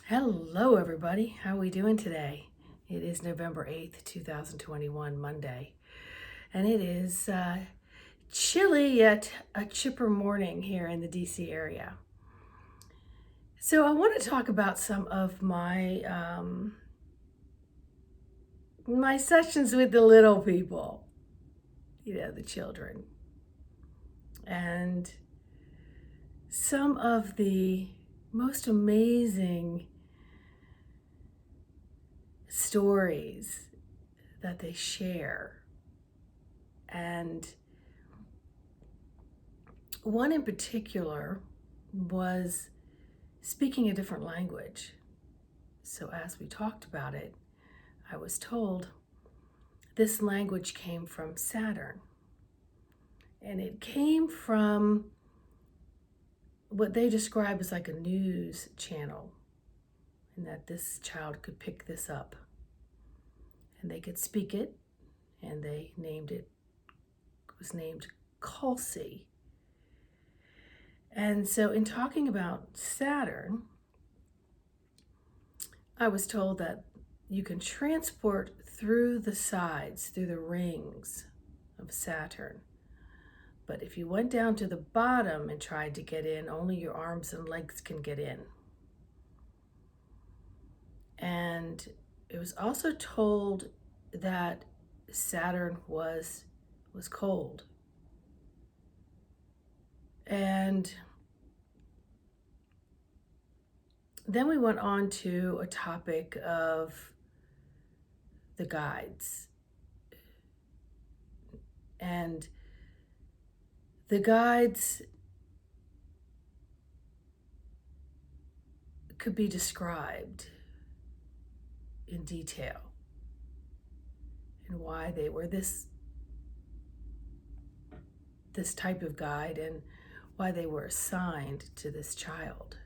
Hello, everybody. How are we doing today? It is November 8th, 2021, Monday, and it is chilly yet a chipper morning here in the DC area. So I want to talk about some of my sessions with the little people, the children, and some of the most amazing stories that they share. And one in particular was speaking a different language. So as we talked about it, I was told this language came from Saturn. And it came from what they describe as like a news channel, and that this child could pick this up and they could speak it, and it was named Khalsie. And so in talking about Saturn, I was told that you can transport through the sides, through the rings of Saturn. But if you went down to the bottom and tried to get in, only your arms and legs can get in. And it was also told that Saturn was cold. And then we went on to a topic of the guides. And the guides could be described in detail and why they were this type of guide and why they were assigned to this child.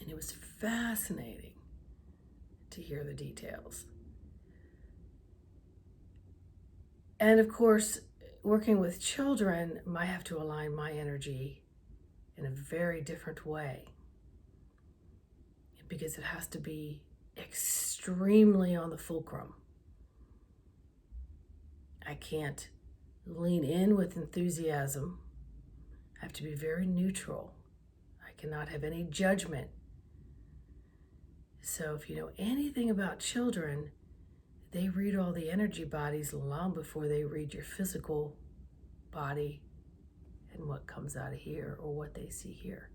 And it was fascinating to hear the details. And of course, working with children, I have to align my energy in a very different way, because it has to be extremely on the fulcrum. I can't lean in with enthusiasm. I have to be very neutral. I cannot have any judgment. So if you know anything about children, they read all the energy bodies long before they read your physical body and what comes out of here or what they see here.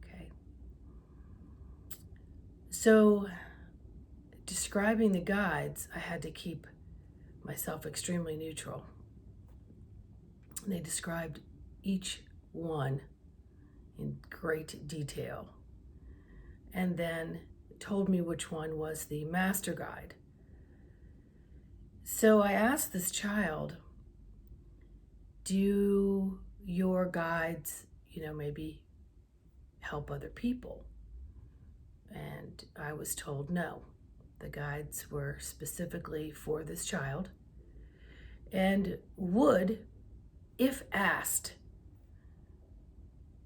Okay. So describing the guides, I had to keep myself extremely neutral. And they described each one in great detail, and then told me which one was the master guide. So I asked this child, do your guides, maybe help other people? And I was told no. The guides were specifically for this child and would, if asked,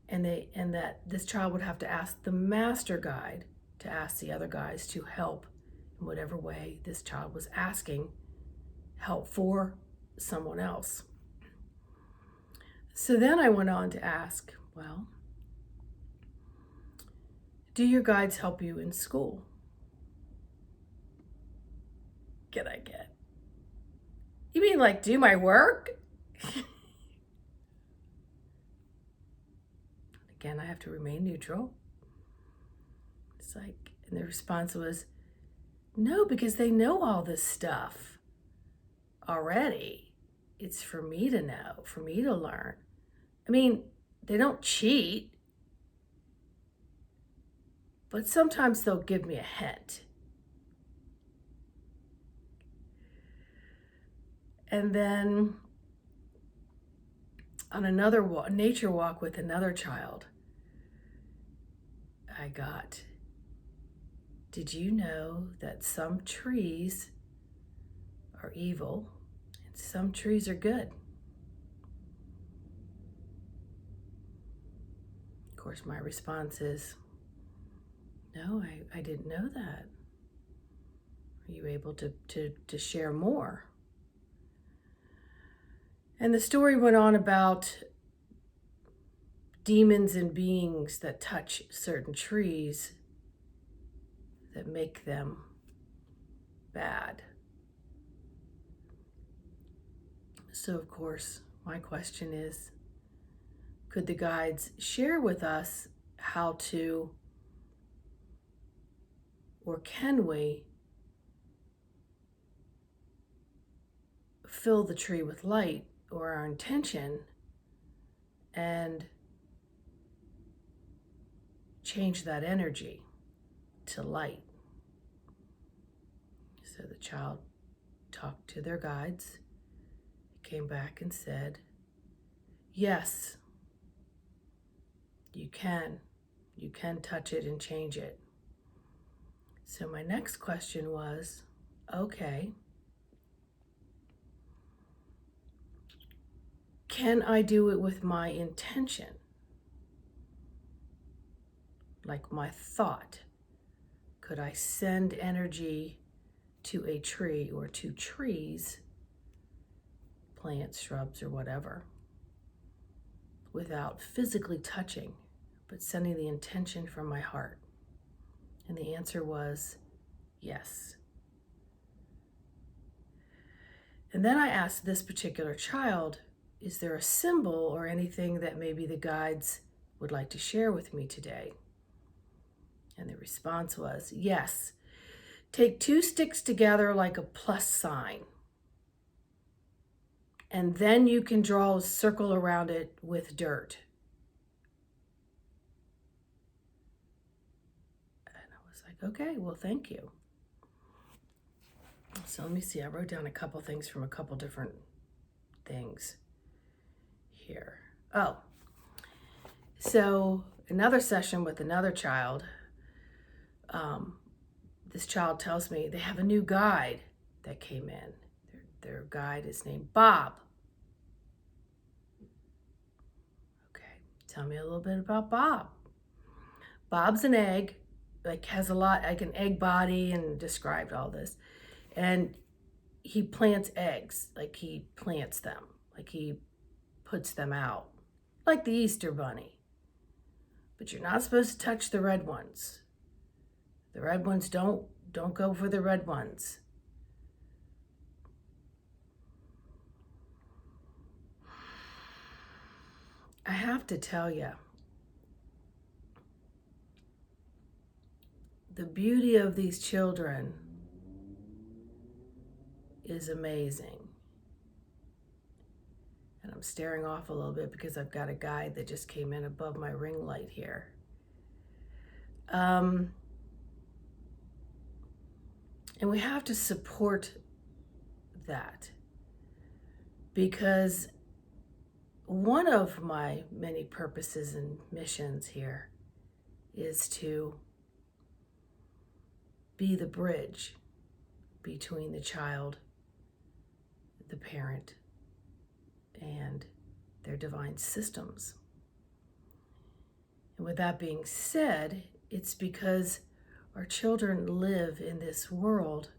and that this child would have to ask the master guide to ask the other guys to help in whatever way this child was asking help for someone else. So then I went on to ask, well, do your guides help you in school? Can I get? You mean like do my work? Again, I have to remain neutral. It's like, and the response was, no, because they know all this stuff already. It's for me to know, for me to learn. I mean, they don't cheat, but sometimes they'll give me a hint. And then on another nature walk with another child, I got, did you know that some trees are evil and some trees are good? Of course, my response is, No, I didn't know that. Are you able to share more? And the story went on about demons and beings that touch certain trees that make them bad. So, of course, my question is, could the guides share with us how to, or can we, fill the tree with light, or our intention, and change that energy to light? So the child talked to their guides, came back and said, yes, you can. You can touch it and change it. So my next question was, okay, can I do it with my intention? Like my thought? Could I send energy to a tree or to trees, plants, shrubs, or whatever, without physically touching, but sending the intention from my heart? And the answer was yes. And then I asked this particular child, is there a symbol or anything that maybe the guides would like to share with me today? And the response was, yes. Take 2 sticks together like a plus sign. And then you can draw a circle around it with dirt. And I was like, okay, well, thank you. So let me see, I wrote down a couple things from a couple different things here. Oh, so another session with another child. This child tells me they have a new guide that came in. Their guide is named Bob. Okay, tell me a little bit about Bob. Bob's an egg, has a lot, like an egg body, and described all this. And he plants eggs, he plants them, he puts them out, like the Easter Bunny. But you're not supposed to touch the red ones. The red ones, don't go for the red ones. I have to tell you, the beauty of these children is amazing. And I'm staring off a little bit because I've got a guide that just came in above my ring light here. And we have to support that, because one of my many purposes and missions here is to be the bridge between the child, the parent, and their divine systems. And with that being said, it's because our children live in this world,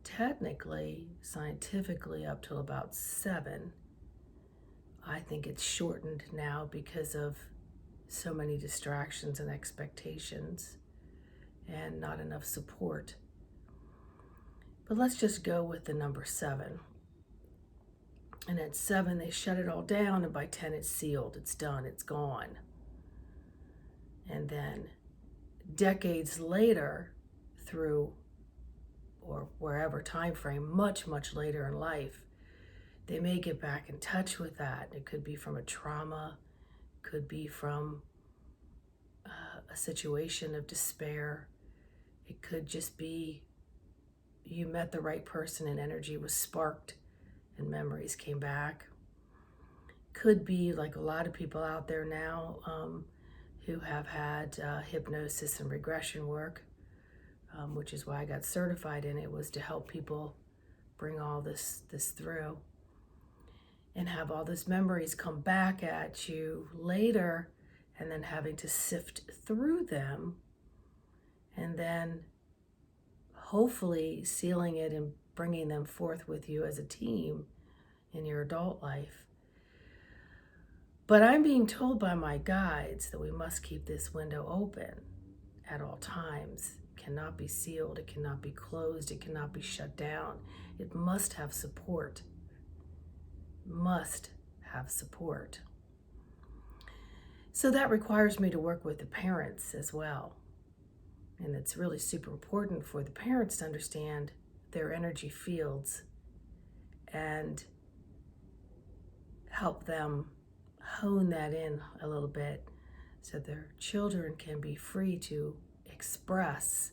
technically, scientifically, up till about 7. I think it's shortened now because of so many distractions and expectations and not enough support. But let's just go with the number 7. And at 7, they shut it all down, and by 10, it's sealed, it's done, it's gone. And then decades later, through or wherever time frame, much later in life, they may get back in touch with that. It could be from a trauma, could be from a situation of despair. It could just be you met the right person and energy was sparked and memories came back. Could be like a lot of people out there now who have had hypnosis and regression work, which is why I got certified in it, was to help people bring all this through and have all those memories come back at you later, and then having to sift through them and then hopefully sealing it and bringing them forth with you as a team in your adult life. But I'm being told by my guides that we must keep this window open at all times. It cannot be sealed, it cannot be closed, it cannot be shut down. It must have support. Must have support. So that requires me to work with the parents as well. And it's really super important for the parents to understand their energy fields and help them hone that in a little bit so their children can be free to express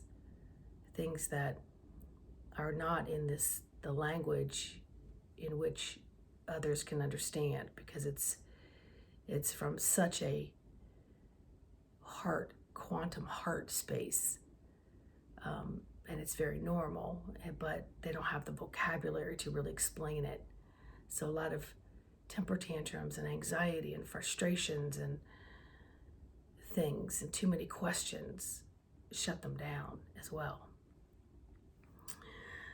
things that are not in the language in which others can understand, because it's from such a quantum heart space, and it's very normal, but they don't have the vocabulary to really explain it. So a lot of temper tantrums and anxiety and frustrations and things and too many questions shut them down as well.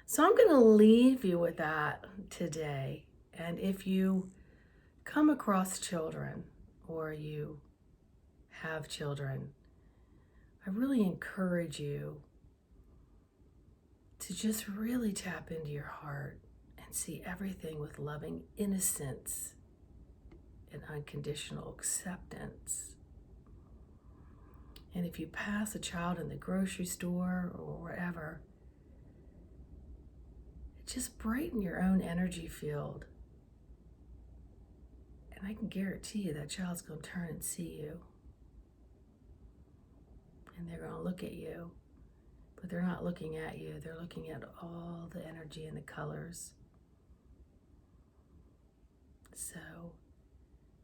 So I'm going to leave you with that today. And if you come across children or you have children, I really encourage you to just really tap into your heart and see everything with loving innocence and unconditional acceptance. And if you pass a child in the grocery store or wherever, just brighten your own energy field. And I can guarantee you that child's going to turn and see you. And they're going to look at you. But they're not looking at you. They're looking at all the energy and the colors. So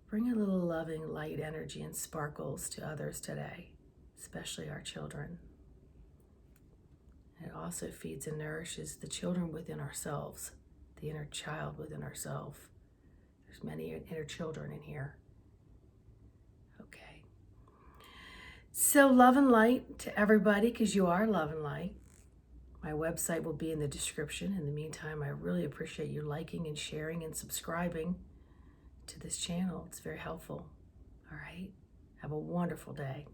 bring a little loving, light energy and sparkles to others today, especially our children. It also feeds and nourishes the children within ourselves, the inner child within ourselves. There's many inner children in here. Okay. So love and light to everybody, because you are love and light. My website will be in the description. In the meantime, I really appreciate you liking and sharing and subscribing to this channel. It's very helpful. All right. Have a wonderful day.